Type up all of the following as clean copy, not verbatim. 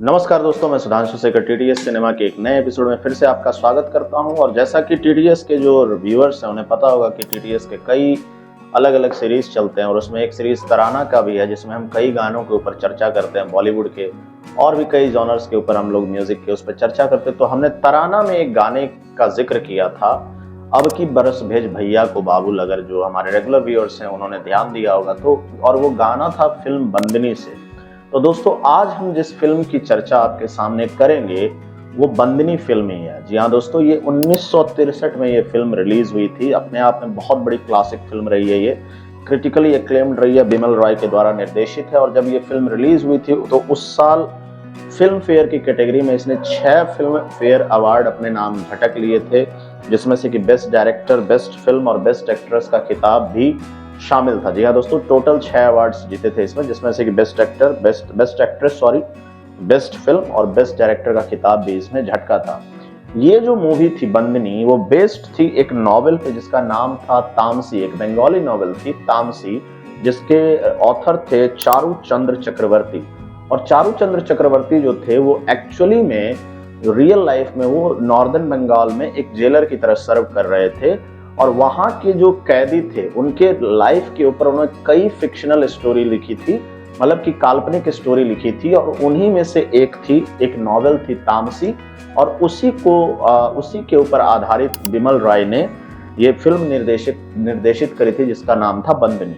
नमस्कार दोस्तों, मैं सुधांशु शेखर टीडीएस सिनेमा के एक नए एपिसोड में फिर से आपका स्वागत करता हूं। और जैसा कि टीडीएस के जो रिव्यूअर्स हैं उन्हें पता होगा कि टीडीएस के कई अलग अलग सीरीज चलते हैं और उसमें एक सीरीज तराना का भी है जिसमें हम कई गानों के ऊपर चर्चा करते हैं, बॉलीवुड के और भी कई जॉनर्स के ऊपर हम लोग म्यूजिक के उस पर चर्चा करते हैं। तो हमने तराना में एक गाने का जिक्र किया था, अब की बरस भेज भैया को बाबुल। अगर जो हमारे रेगुलर व्यूअर्स हैं उन्होंने ध्यान दिया होगा तो, और वो गाना था फिल्म बंदनी से। तो दोस्तों, आज हम जिस फिल्म की चर्चा आपके सामने करेंगे वो बंदनी फिल्म ही है। जी हाँ दोस्तों, ये 1963 में ये फिल्म रिलीज हुई थी। अपने आप में बहुत बड़ी क्लासिक फिल्म रही है, ये क्रिटिकली एक्लेम्ड रही है, बिमल रॉय के द्वारा निर्देशित है। और जब ये फिल्म रिलीज हुई थी तो उस साल फिल्म फेयर की कैटेगरी में इसने 6 फिल्म फेयर अवार्ड अपने नाम झटक लिए थे, जिसमें से कि बेस्ट डायरेक्टर, बेस्ट फिल्म और बेस्ट एक्ट्रेस का खिताब भी शामिल था। जी हाँ दोस्तों, टोटल 6 अवार्ड्स जीते थे इसमें, जिसमें से कि best actor, best actress, best film और बेस्ट डायरेक्टर का खिताब भी इसमें झटका था। ये जो मूवी थी बंदनी, वो बेस्ड थी एक नॉवेल पे जिसका नाम था तामसी। एक बंगाली नॉवेल थी तामसी, जिसके ऑथर थे चारू चंद्र चक्रवर्ती। और चारू चंद्र चक्रवर्ती जो थे वो एक्चुअली में रियल लाइफ में वो नॉर्दर्न बंगाल में एक जेलर की तरह सर्व कर रहे थे। और वहाँ के जो कैदी थे उनके लाइफ के ऊपर उन्होंने कई फिक्शनल स्टोरी लिखी थी, मतलब कि काल्पनिक स्टोरी लिखी थी। और उन्हीं में से एक नॉवेल थी तामसी, और उसी के ऊपर आधारित बिमल रॉय ने ये फिल्म निर्देशित करी थी, जिसका नाम था बंदनी।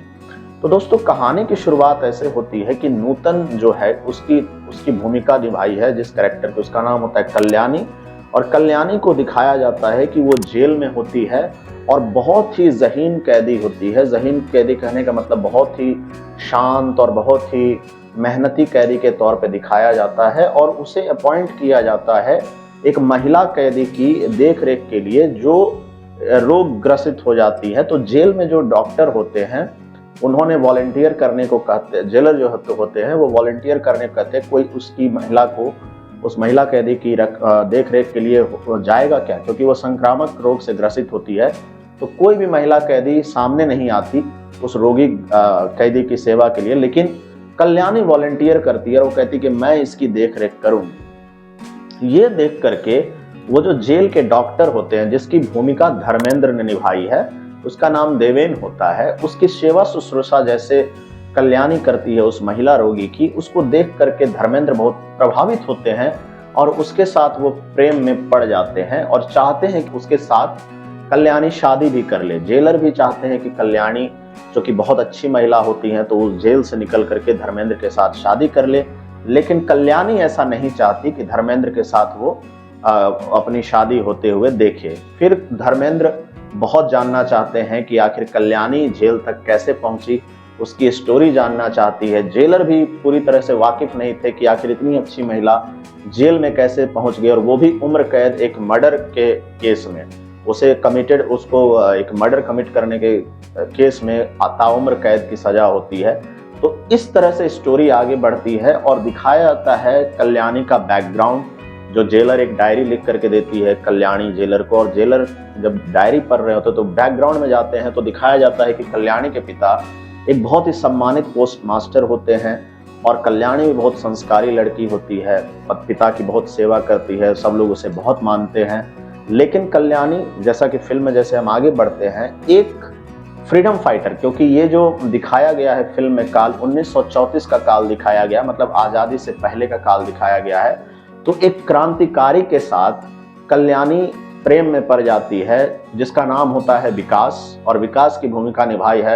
तो दोस्तों, कहानी की शुरुआत ऐसे होती है कि नूतन जो है उसकी भूमिका निभाई है जिस कैरेक्टर की, उसका नाम होता है कल्याणी। और कल्याणी को दिखाया जाता है कि वो जेल में होती है और बहुत ही ज़हीन कैदी होती है। ज़हीन कैदी कहने का मतलब बहुत ही शांत और बहुत ही मेहनती कैदी के तौर पे दिखाया जाता है। और उसे अपॉइंट किया जाता है एक महिला कैदी की देख रेख के लिए जो रोग ग्रसित हो जाती है। तो जेल में जो डॉक्टर होते हैं उन्होंने वॉलंटियर करने को कहते हैं, जेलर जो होते हैं वो वॉलंटियर करने को कहते हैं, कोई उसकी महिला को, उस महिला कैदी की देख रेख के लिए जाएगा क्या, क्योंकि वो संक्रामक रोग से ग्रसित होती है। तो कोई भी महिला कैदी सामने नहीं आती उस रोगी कैदी की सेवा के लिए, लेकिन कल्याणी वॉलंटियर करती है और वो कहती कि मैं इसकी देख रेख करूंगी। ये देख करके वो जो जेल के डॉक्टर होते हैं, जिसकी भूमिका धर्मेंद्र ने निभाई है, उसका नाम देवेन होता है, उसकी सेवा शुश्रूषा जैसे कल्याणी करती है उस महिला रोगी की, उसको देख करके धर्मेंद्र बहुत प्रभावित होते हैं और उसके साथ वो प्रेम में पड़ जाते हैं और चाहते हैं कि उसके साथ कल्याणी शादी भी कर ले। जेलर भी चाहते हैं कि कल्याणी, जो कि बहुत अच्छी महिला होती हैं, तो उस जेल से निकल करके धर्मेंद्र के साथ शादी कर ले। लेकिन कल्याणी ऐसा नहीं चाहती कि धर्मेंद्र के साथ वो अपनी शादी होते हुए देखे। फिर धर्मेंद्र बहुत जानना चाहते हैं कि आखिर कल्याणी जेल तक कैसे पहुंची, उसकी स्टोरी जानना चाहती है। जेलर भी पूरी तरह से वाकिफ नहीं थे कि आखिर इतनी अच्छी महिला जेल में कैसे पहुंच गई, और वो भी उम्र कैद एक मर्डर के केस में। उसको एक मर्डर कमिट करने के केस में ताउम्र कैद की सजा होती है। तो इस तरह से स्टोरी आगे बढ़ती है और दिखाया जाता है कल्याणी का बैकग्राउंड, जो जेलर एक डायरी लिख करके देती है कल्याणी जेलर को। और जेलर जब डायरी पढ़ रहे होते तो बैकग्राउंड में जाते हैं तो दिखाया जाता है कि कल्याणी के पिता एक बहुत ही सम्मानित पोस्ट मास्टर होते हैं और कल्याणी भी बहुत संस्कारी लड़की होती है, पिता की बहुत सेवा करती है, सब लोग उसे बहुत मानते हैं। लेकिन कल्याणी, जैसा कि फिल्म में जैसे हम आगे बढ़ते हैं, एक फ्रीडम फाइटर, क्योंकि ये जो दिखाया गया है फिल्म में काल 1934 का काल दिखाया गया, मतलब आज़ादी से पहले का काल दिखाया गया है। तो एक क्रांतिकारी के साथ कल्याणी प्रेम में पड़ जाती है जिसका नाम होता है विकास, और विकास की भूमिका निभाई है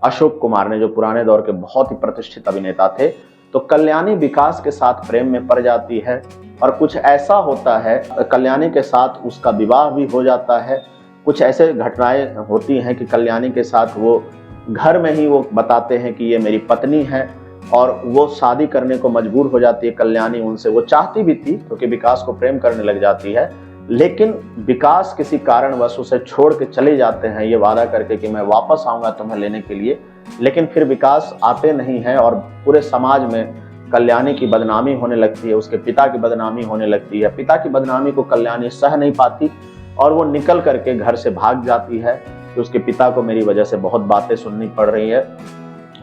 अशोक कुमार ने, जो पुराने दौर के बहुत ही प्रतिष्ठित अभिनेता थे। तो कल्याणी विकास के साथ प्रेम में पड़ जाती है और कुछ ऐसा होता है, कल्याणी के साथ उसका विवाह भी हो जाता है। कुछ ऐसे घटनाएं होती हैं कि कल्याणी के साथ वो घर में ही वो बताते हैं कि ये मेरी पत्नी है, और वो शादी करने को मजबूर हो जाती है कल्याणी उनसे। वो चाहती भी थी क्योंकि विकास को प्रेम करने लग जाती है, लेकिन विकास किसी कारणवश उसे छोड़ के चले जाते हैं, ये वादा करके कि मैं वापस आऊंगा तुम्हें लेने के लिए। लेकिन फिर विकास आते नहीं हैं और पूरे समाज में कल्याणी की बदनामी होने लगती है, उसके पिता की बदनामी होने लगती है। पिता की बदनामी को कल्याणी सह नहीं पाती और वो निकल करके घर से भाग जाती है कि उसके पिता को मेरी वजह से बहुत बातें सुननी पड़ रही है।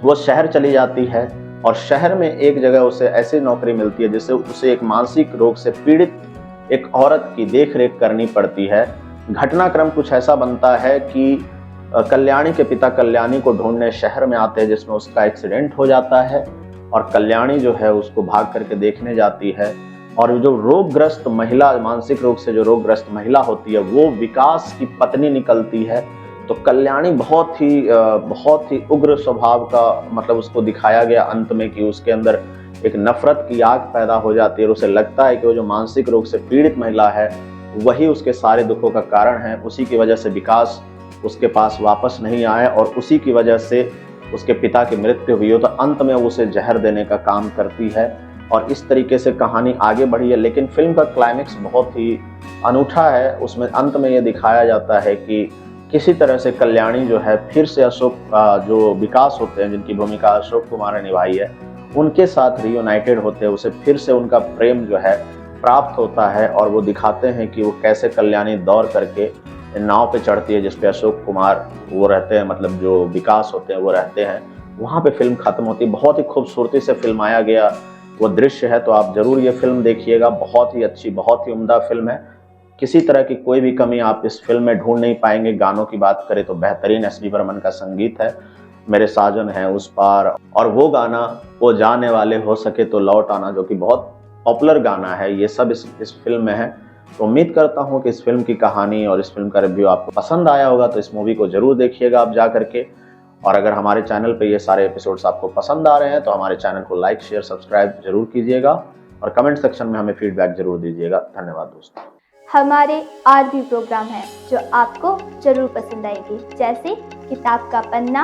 वो शहर चली जाती है और शहर में एक जगह उसे ऐसी नौकरी मिलती है जिससे उसे एक मानसिक रोग से पीड़ित एक औरत की देखरेख करनी पड़ती है। घटनाक्रम कुछ ऐसा बनता है कि कल्याणी के पिता कल्याणी को ढूंढने शहर में आते हैं, जिसमें उसका एक्सीडेंट हो जाता है और कल्याणी जो है उसको भाग करके देखने जाती है। और जो रोगग्रस्त महिला, मानसिक रोग से जो रोगग्रस्त महिला होती है, वो विकास की पत्नी निकलती है। तो कल्याणी बहुत ही उग्र स्वभाव का, मतलब उसको दिखाया गया अंत में कि उसके अंदर एक नफरत की आग पैदा हो जाती है और उसे लगता है कि वो जो मानसिक रोग से पीड़ित महिला है वही उसके सारे दुखों का कारण है। उसी की वजह से विकास उसके पास वापस नहीं आया और उसी की वजह से उसके पिता की मृत्यु हुई हो, तो अंत में उसे जहर देने का काम करती है। और इस तरीके से कहानी आगे बढ़ी है। लेकिन फिल्म का क्लाइमेक्स बहुत ही अनूठा है। उसमें अंत में ये दिखाया जाता है कि किसी तरह से कल्याणी जो है फिर से अशोक, जो विकास होते हैं जिनकी भूमिका अशोक कुमार ने निभाई है, उनके साथ रियूनाइटेड होते हैं। उसे फिर से उनका प्रेम जो है प्राप्त होता है और वो दिखाते हैं कि वो कैसे कल्याणी दौड़ करके नाव पे चढ़ती है जिसपे अशोक कुमार वो रहते हैं, मतलब जो विकास होते हैं वो रहते हैं। वहाँ पे फिल्म खत्म होती है। बहुत ही खूबसूरती से फिल्माया गया वो दृश्य है। तो आप जरूर ये फिल्म देखिएगा। बहुत ही अच्छी, बहुत ही उम्दा फिल्म है। किसी तरह की कोई भी कमी आप इस फिल्म में ढूंढ नहीं पाएंगे। गानों की बात करें तो बेहतरीन एस डी बर्मन का संगीत है, मेरे साजन है उस पार, और वो गाना वो जाने वाले हो सके तो लौट आना, जो कि बहुत पॉपुलर गाना है, ये सब इस फिल्म में है। तो उम्मीद करता हूँ कि इस फिल्म की कहानी और इस फिल्म का रिव्यू आपको पसंद आया होगा। तो इस मूवी को जरूर देखिएगा आप जा करके। और अगर हमारे चैनल पे ये सारे एपिसोड्स आपको पसंद आ रहे हैं तो हमारे चैनल को लाइक, शेयर, सब्सक्राइब जरूर कीजिएगा और कमेंट सेक्शन में हमें फीडबैक जरूर दीजिएगा। धन्यवाद दोस्तों। हमारे और भी प्रोग्राम हैं जो आपको जरूर पसंद आएंगे, जैसे किताब का पन्ना,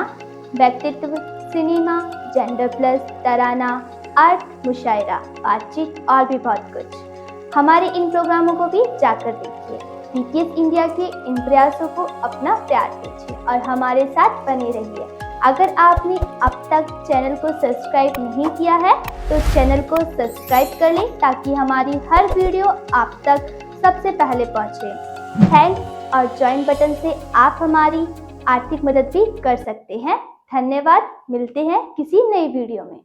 व्यक्तित्व, सिनेमा, जेंडर प्लस, तराना, आर्ट, मुशायरा, बातचीत और भी बहुत कुछ। हमारे इन प्रोग्रामों को भी जाकर देखिए। बीटीएस इंडिया के इन प्रयासों को अपना प्यार दीजिए और हमारे साथ बने रहिए। अगर आपने अब तक चैनल को सब्सक्राइब नहीं किया है तो चैनल को सब्सक्राइब कर लें ताकि हमारी हर वीडियो आप तक सबसे पहले पहुंचे। थैंक्स और ज्वाइन बटन से आप हमारी आर्थिक मदद भी कर सकते हैं। धन्यवाद। मिलते हैं किसी नई वीडियो में।